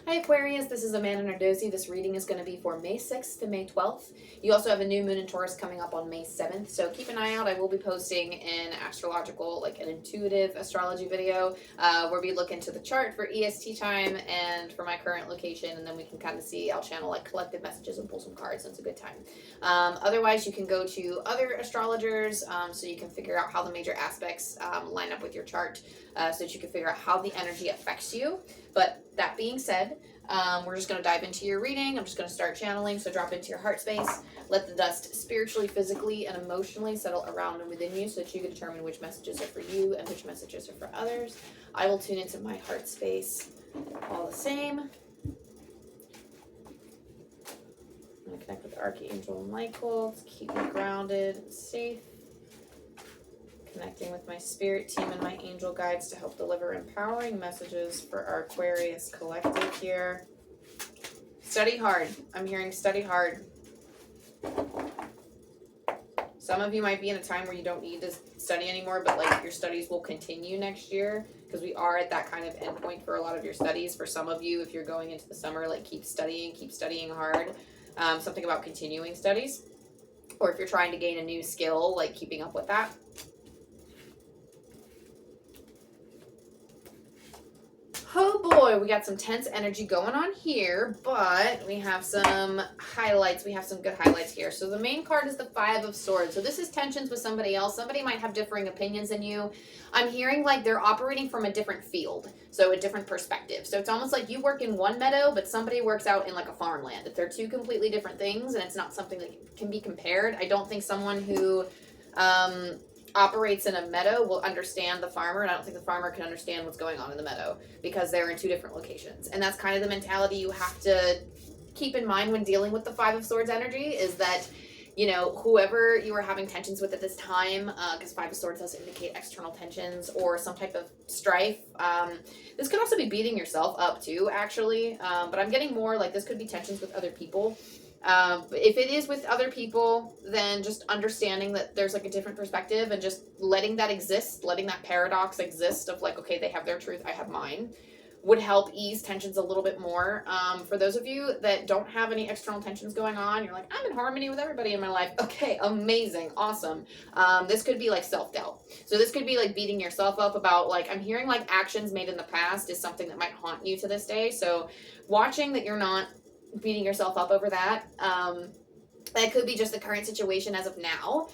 Hi Aquarius, this is Amanda Nardosi. This reading is going to be for May 6th to May 12th. You also have a new moon in Taurus coming up on May 7th, so keep an eye out. I will be posting an astrological, like an intuitive astrology video where we look into the chart for EST time and for my current location, and then we can kind of see, I'll channel like collective messages and pull some cards, so it's a good time. Otherwise, you can go to other astrologers so you can figure out how the major aspects line up with your chart so that you can figure out how the energy affects you. But that being said, we're just going to dive into your reading. I'm just going to start channeling, so drop into your heart space. Let the dust spiritually, physically, and emotionally settle around and within you so that you can determine which messages are for you and which messages are for others. I will tune into my heart space all the same. I'm going to connect with Archangel Michael to keep me grounded and safe. Connecting with my spirit team and my angel guides to help deliver empowering messages for our Aquarius collective here. Study hard. I'm hearing study hard. Some of you might be in a time where you don't need to study anymore, but like your studies will continue next year because we are at that kind of endpoint for a lot of your studies. For some of you, if you're going into the summer, like keep studying hard. Something about continuing studies. Or if you're trying to gain a new skill, like keeping up with that. Oh boy, we got some tense energy going on here, but we have some highlights. We have some good highlights here. So the main card is the Five of Swords. So this is tensions with somebody else. Somebody might have differing opinions than you. I'm hearing like they're operating from a different field, so a different perspective. So it's almost like you work in one meadow, but somebody works out in like a farmland. If they're two completely different things and it's not something that can be compared, I don't think someone who operates in a meadow will understand the farmer, and I don't think the farmer can understand what's going on in the meadow because they're in two different locations. And that's kind of the mentality you have to keep in mind when dealing with the Five of Swords energy, is that, you know, whoever you are having tensions with at this time, because Five of Swords does indicate external tensions or some type of strife. This could also be beating yourself up too, actually. But I'm getting more like this could be tensions with other people. If it is with other people, then just understanding that there's like a different perspective and just letting that exist, letting that paradox exist of like, okay, they have their truth, I have mine, would help ease tensions a little bit more. For those of you that don't have any external tensions going on, you're like, I'm in harmony with everybody in my life. Okay, amazing, awesome. This could be like self-doubt. So this could be like beating yourself up about like, I'm hearing like actions made in the past is something that might haunt you to this day. So watching that you're not beating yourself up over that. That could be just the current situation as of now.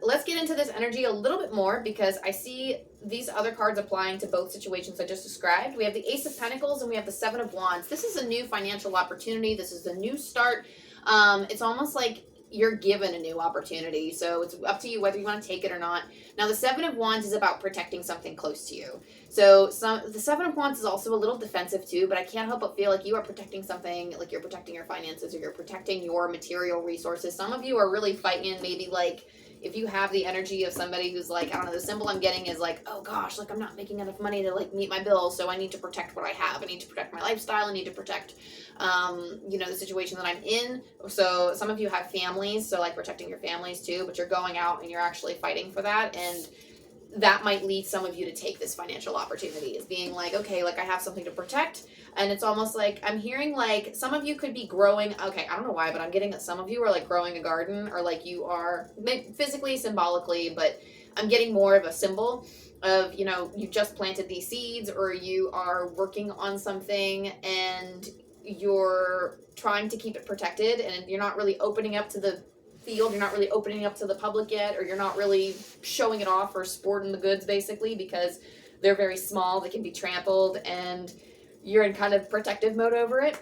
Let's get into this energy a little bit more because I see these other cards applying to both situations I just described. We have the Ace of Pentacles and we have the Seven of Wands. This is a new financial opportunity. This is a new start. It's almost like you're given a new opportunity. So it's up to you whether you want to take it or not. Now, the Seven of Wands is about protecting something close to you. So the Seven of Wands is also a little defensive too, but I can't help but feel like you are protecting something, like you're protecting your finances or you're protecting your material resources. Some of you are really fighting maybe like, if you have the energy of somebody who's like, I don't know, the symbol I'm getting is like, oh gosh, like I'm not making enough money to like meet my bills, so I need to protect what I have. I need to protect my lifestyle. I need to protect, you know, the situation that I'm in. So some of you have families, so like protecting your families too, but you're going out and you're actually fighting for that. And that might lead some of you to take this financial opportunity as being like, okay, like I have something to protect. And it's almost like I'm hearing like some of you could be growing. Okay, I don't know why, but I'm getting that some of you are like growing a garden, or like you are physically, symbolically, but I'm getting more of a symbol of, you know, you've just planted these seeds or you are working on something and you're trying to keep it protected and you're not really opening up to the field, you're not really opening up to the public yet, or you're not really showing it off or sporting the goods basically because they're very small, they can be trampled, and you're in kind of protective mode over it.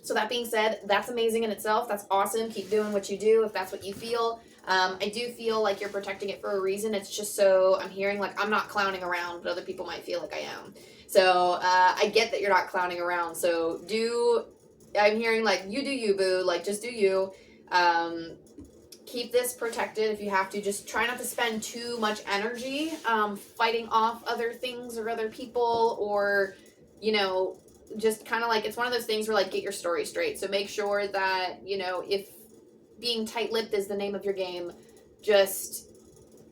So that being said, that's amazing in itself. That's awesome. Keep doing what you do if that's what you feel. I do feel like you're protecting it for a reason. It's just so I'm hearing like I'm not clowning around, but other people might feel like I am. So I get that you're not clowning around. So I'm hearing like you do you, boo. Like just do you. Keep this protected if you have to. Just try not to spend too much energy fighting off other things or other people, or, you know, just kind of like, it's one of those things where like get your story straight. So make sure that, you know, if being tight-lipped is the name of your game, just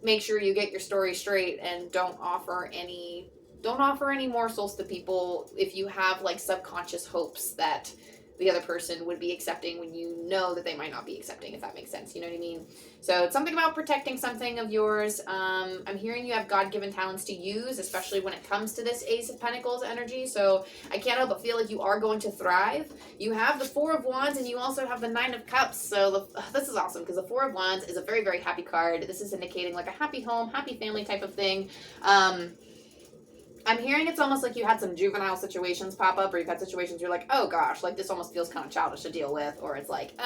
make sure you get your story straight and don't offer any don't offer any morsels to people if you have like subconscious hopes that the other person would be accepting when you know that they might not be accepting, if that makes sense. You know what I mean? So it's something about protecting something of yours. I'm hearing you have God-given talents to use, especially when it comes to this Ace of Pentacles energy. So I can't help but feel like you are going to thrive. You have the Four of Wands and you also have the Nine of Cups. So this is awesome because the Four of Wands is a very, very happy card. This is indicating like a happy home, happy family type of thing. I'm hearing it's almost like you had some juvenile situations pop up, or you've had situations you're like, oh gosh, like this almost feels kind of childish to deal with, or it's like,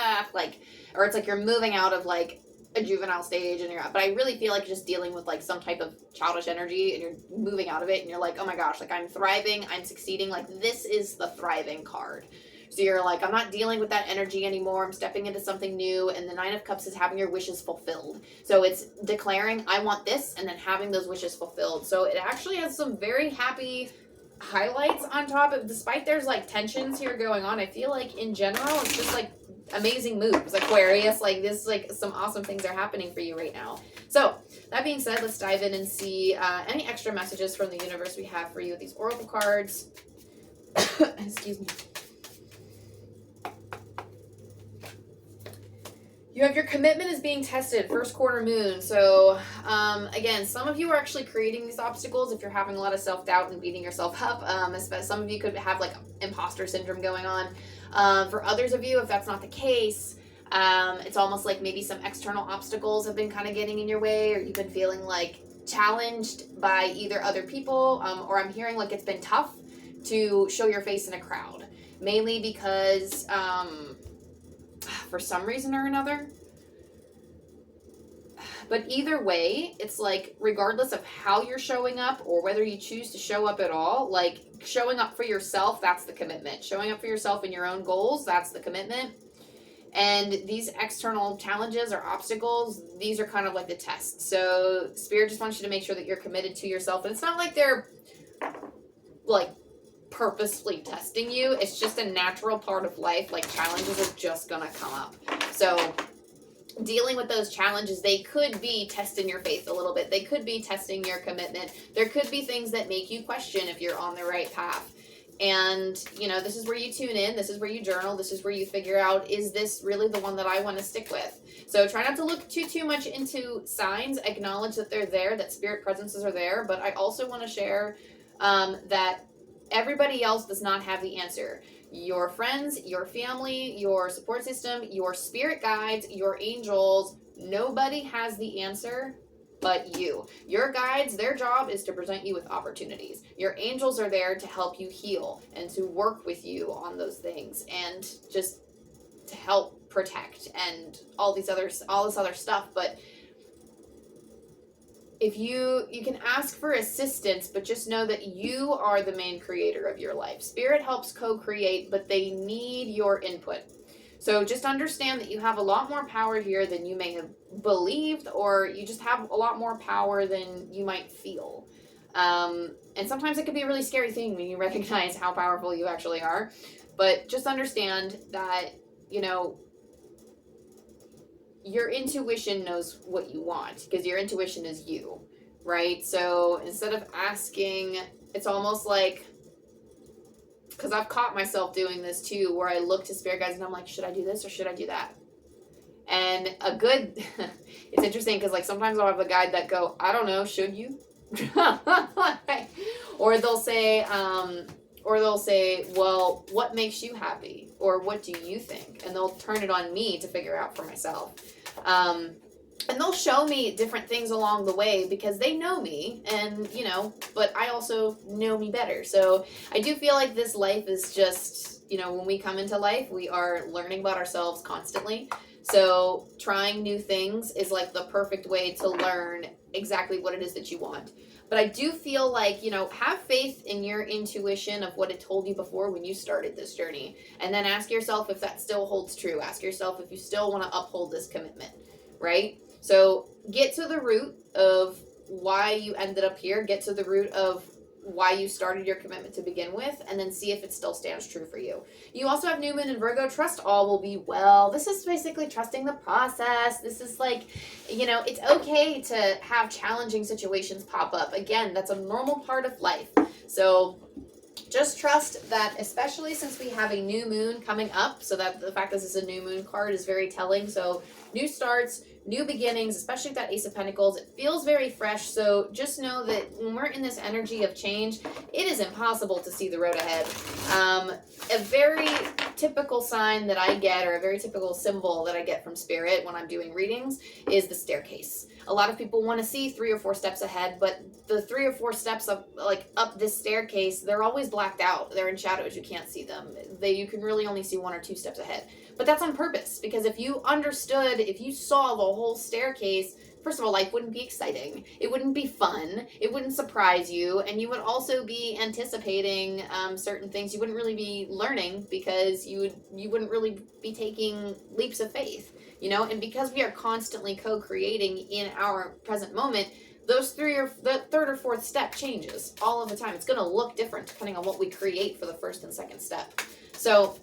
or it's like you're moving out of like a juvenile stage and but I really feel like you're just dealing with like some type of childish energy and you're moving out of it and you're like, oh my gosh, like I'm thriving, I'm succeeding, like this is the thriving card. So you're like, I'm not dealing with that energy anymore. I'm stepping into something new. And the Nine of Cups is having your wishes fulfilled. So it's declaring, I want this, and then having those wishes fulfilled. So it actually has some very happy highlights on top of, despite there's like tensions here going on, I feel like in general, it's just like amazing moves, Aquarius. Like this, like some awesome things are happening for you right now. So that being said, let's dive in and see any extra messages from the universe we have for you with these oracle cards. Excuse me. You have your commitment is being tested, first quarter moon. So, again, some of you are actually creating these obstacles if you're having a lot of self-doubt and beating yourself up. Some of you could have like imposter syndrome going on. For others of you, if that's not the case, it's almost like maybe some external obstacles have been kind of getting in your way, or you've been feeling like challenged by either other people, or I'm hearing like it's been tough to show your face in a crowd, mainly because, for some reason or another. But either way, it's like regardless of how you're showing up or whether you choose to show up at all, like showing up for yourself, that's the commitment. Showing up for yourself and your own goals, that's the commitment. And these external challenges or obstacles, these are kind of like the tests. So Spirit just wants you to make sure that you're committed to yourself. And it's not like they're like purposefully testing you. It's just a natural part of life. Like challenges are just gonna come up. So dealing with those challenges, they could be testing your faith a little bit. They could be testing your commitment. There could be things that make you question if you're on the right path. And, you know, this is where you tune in. This is where you journal. This is where you figure out, is this really the one that I want to stick with? So try not to look too much into signs. Acknowledge that they're there, that spirit presences are there. But I also want to share that everybody else does not have the answer. Your friends, your family, your support system, your spirit guides, your angels, nobody has the answer but you. Your guides, their job is to present you with opportunities. Your angels are there to help you heal and to work with you on those things and just to help protect and all this other stuff. But if you can ask for assistance, but just know that you are the main creator of your life. Spirit helps co-create, but they need your input. So just understand that you have a lot more power here than you may have believed, or you just have a lot more power than you might feel. And sometimes it can be a really scary thing when you recognize how powerful you actually are. But just understand that, you know, your intuition knows what you want, because your intuition is you, right? So instead of asking, it's almost like, because I've caught myself doing this too, where I look to spirit guides and I'm like, should I do this or should I do that? And it's interesting because like sometimes I'll have a guide that go, I don't know, should you? Or they'll say, well, what makes you happy? Or what do you think? And they'll turn it on me to figure out for myself. And they'll show me different things along the way because they know me, and, you know, but I also know me better. So I do feel like this life is just, you know, when we come into life, we are learning about ourselves constantly. So trying new things is like the perfect way to learn exactly what it is that you want. But I do feel like, you know, have faith in your intuition of what it told you before when you started this journey. And then ask yourself if that still holds true. Ask yourself if you still want to uphold this commitment, right? So get to the root of why you ended up here. Get to the root of why you started your commitment to begin with, and then see if it still stands true for you. You also have New Moon and Virgo. Trust all will be well. This is basically trusting the process. This is like, you know, it's okay to have challenging situations pop up. Again, that's a normal part of life. So just trust that, especially since we have a new moon coming up, so that the fact that this is a new moon card is very telling. So new starts, new beginnings, especially with that Ace of Pentacles, it feels very fresh. So just know that when we're in this energy of change, it is impossible to see the road ahead. A very typical sign that I get, or a very typical symbol that I get from Spirit when I'm doing readings, is the staircase. A lot of people want to see 3 or 4 steps ahead, but the 3 or 4 steps up, up this staircase, they're always blacked out. They're in shadows. You can't see them. You can really only see 1 or 2 steps ahead. But that's on purpose, because if you understood, if you saw the whole staircase, first of all, life wouldn't be exciting. It wouldn't be fun. It wouldn't surprise you. And you would also be anticipating certain things. You wouldn't really be learning, because you wouldn't really be taking leaps of faith, you know? And because we are constantly co-creating in our present moment, those the 3rd or 4th step changes all of the time. It's going to look different depending on what we create for the 1st and 2nd step. So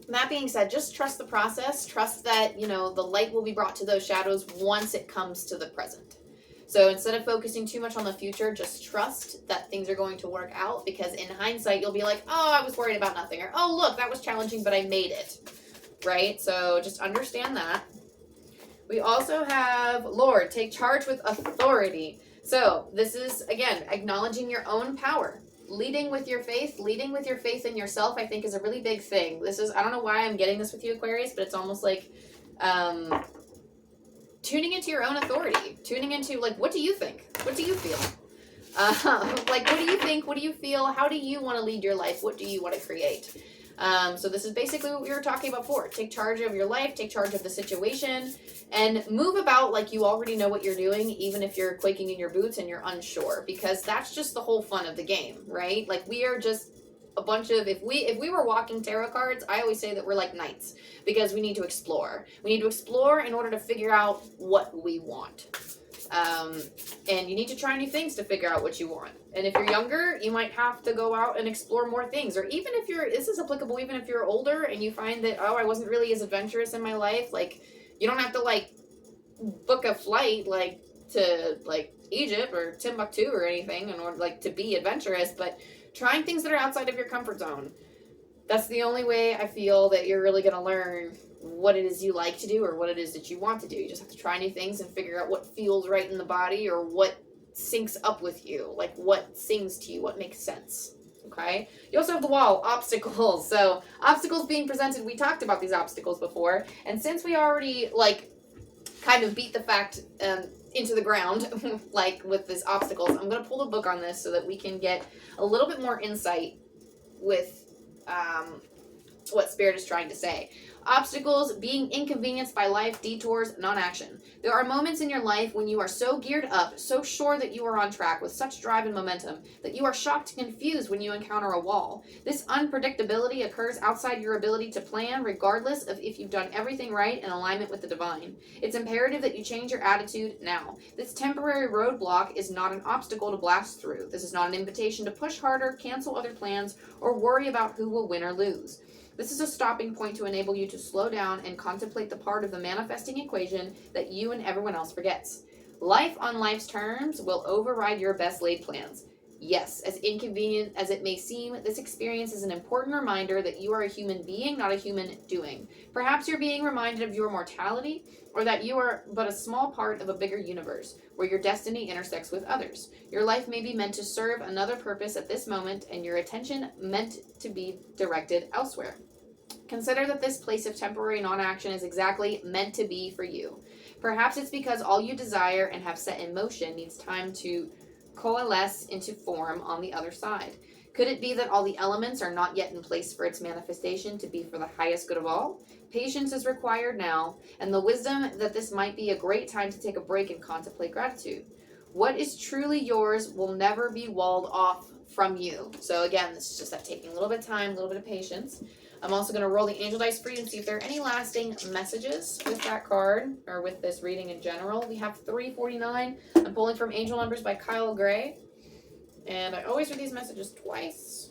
that being said, just trust the process. Trust that, you know, the light will be brought to those shadows once it comes to the present. So instead of focusing too much on the future, just trust that things are going to work out, because in hindsight, you'll be like, oh, I was worried about nothing. Or, oh, look, that was challenging, but I made it. Right? So just understand that. We also have, Lord, take charge with authority. So this is, again, acknowledging your own power. Leading with your faith in yourself, I think, is a really big thing. This is, I don't know why I'm getting this with you, Aquarius, but it's almost like tuning into your own authority. Tuning into, like, what do you think? What do you feel? Like, what do you think? What do you feel? How do you want to lead your life? What do you want to create? So this is basically what we were talking about before. Take charge of your life, take charge of the situation, and move about like you already know what you're doing, even if you're quaking in your boots and you're unsure, because that's just the whole fun of the game, right? Like, we are just a bunch of, if we were walking tarot cards, I always say that we're like knights, because we need to explore. We need to explore in order to figure out what we want. And you need to try new things to figure out what you want. And if you're younger, you might have to go out and explore more things. Or even if this is applicable even if you're older and you find that, oh, I wasn't really as adventurous in my life, like, you don't have to, like, book a flight, like, to, like, Egypt or Timbuktu or anything in order, like, to be adventurous, but trying things that are outside of your comfort zone. That's the only way I feel that you're really going to learn what it is you like to do or what it is that you want to do. You just have to try new things and figure out what feels right in the body, or what syncs up with you, like what sings to you, what makes sense. Okay? You also have the wall, obstacles. So obstacles being presented, we talked about these obstacles before, and since we already, like, kind of beat the fact into the ground, like with these obstacles, I'm going to pull the book on this so that we can get a little bit more insight with what Spirit is trying to say. Obstacles, being inconvenienced by life, detours, non-action. There are moments in your life when you are so geared up, so sure that you are on track, with such drive and momentum, that you are shocked and confused when you encounter a wall. This unpredictability occurs outside your ability to plan, regardless of if you've done everything right in alignment with the divine. It's imperative that you change your attitude now. This temporary roadblock is not an obstacle to blast through. This is not an invitation to push harder, cancel other plans, or worry about who will win or lose. This is a stopping point to enable you to slow down and contemplate the part of the manifesting equation that you and everyone else forgets. Life on life's terms will override your best laid plans. Yes, as inconvenient as it may seem, this experience is an important reminder that you are a human being, not a human doing. Perhaps you're being reminded of your mortality, or that you are but a small part of a bigger universe, where your destiny intersects with others. Your life may be meant to serve another purpose at this moment, and your attention meant to be directed elsewhere. Consider that this place of temporary non-action is exactly meant to be for you. Perhaps it's because all you desire and have set in motion needs time to coalesce into form on the other side. Could it be that all the elements are not yet in place for its manifestation to be for the highest good of all? Patience is required now, and the wisdom that this might be a great time to take a break and contemplate gratitude. What is truly yours will never be walled off from you. So again, this is just that taking a little bit of time, a little bit of patience. I'm also going to roll the angel dice for you and see if there are any lasting messages with that card, or with this reading in general. We have 349. I'm pulling from Angel Numbers by Kyle Gray. And I always read these messages twice.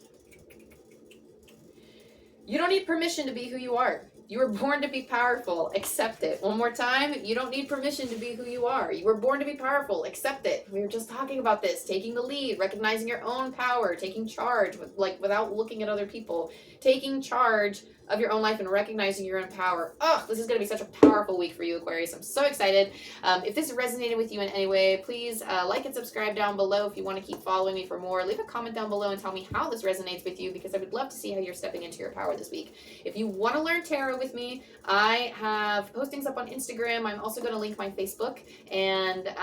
You don't need permission to be who you are. You were born to be powerful. Accept it. One more time. You don't need permission to be who you are. You were born to be powerful. Accept it. We were just talking about this. Taking the lead, recognizing your own power, taking charge without looking at other people, taking charge of your own life and recognizing your own power. Oh, this is going to be such a powerful week for you, Aquarius. I'm so excited. If this resonated with you in any way, please like and subscribe down below if you want to keep following me for more. Leave a comment down below and tell me how this resonates with you, because I would love to see how you're stepping into your power this week. If you want to learn tarot with me, I have postings up on Instagram. I'm also going to link my Facebook, and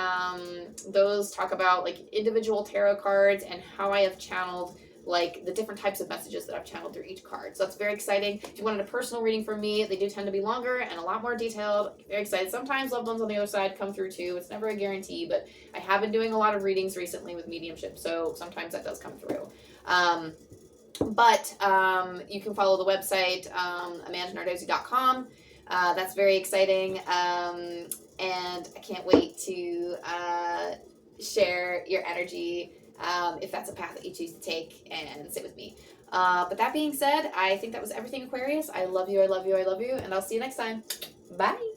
those talk about like individual tarot cards and how I have channeled like the different types of messages that I've channeled through each card. So that's very exciting. If you wanted a personal reading from me, they do tend to be longer and a lot more detailed. Very excited. Sometimes loved ones on the other side come through too. It's never a guarantee, but I have been doing a lot of readings recently with mediumship, so sometimes that does come through. But you can follow the website, amandanardozzi.com. That's very exciting. And I can't wait to share your energy if that's a path that you choose to take and sit with me. But that being said, I think that was everything, Aquarius. I love you, I love you, I love you, and I'll see you next time. Bye.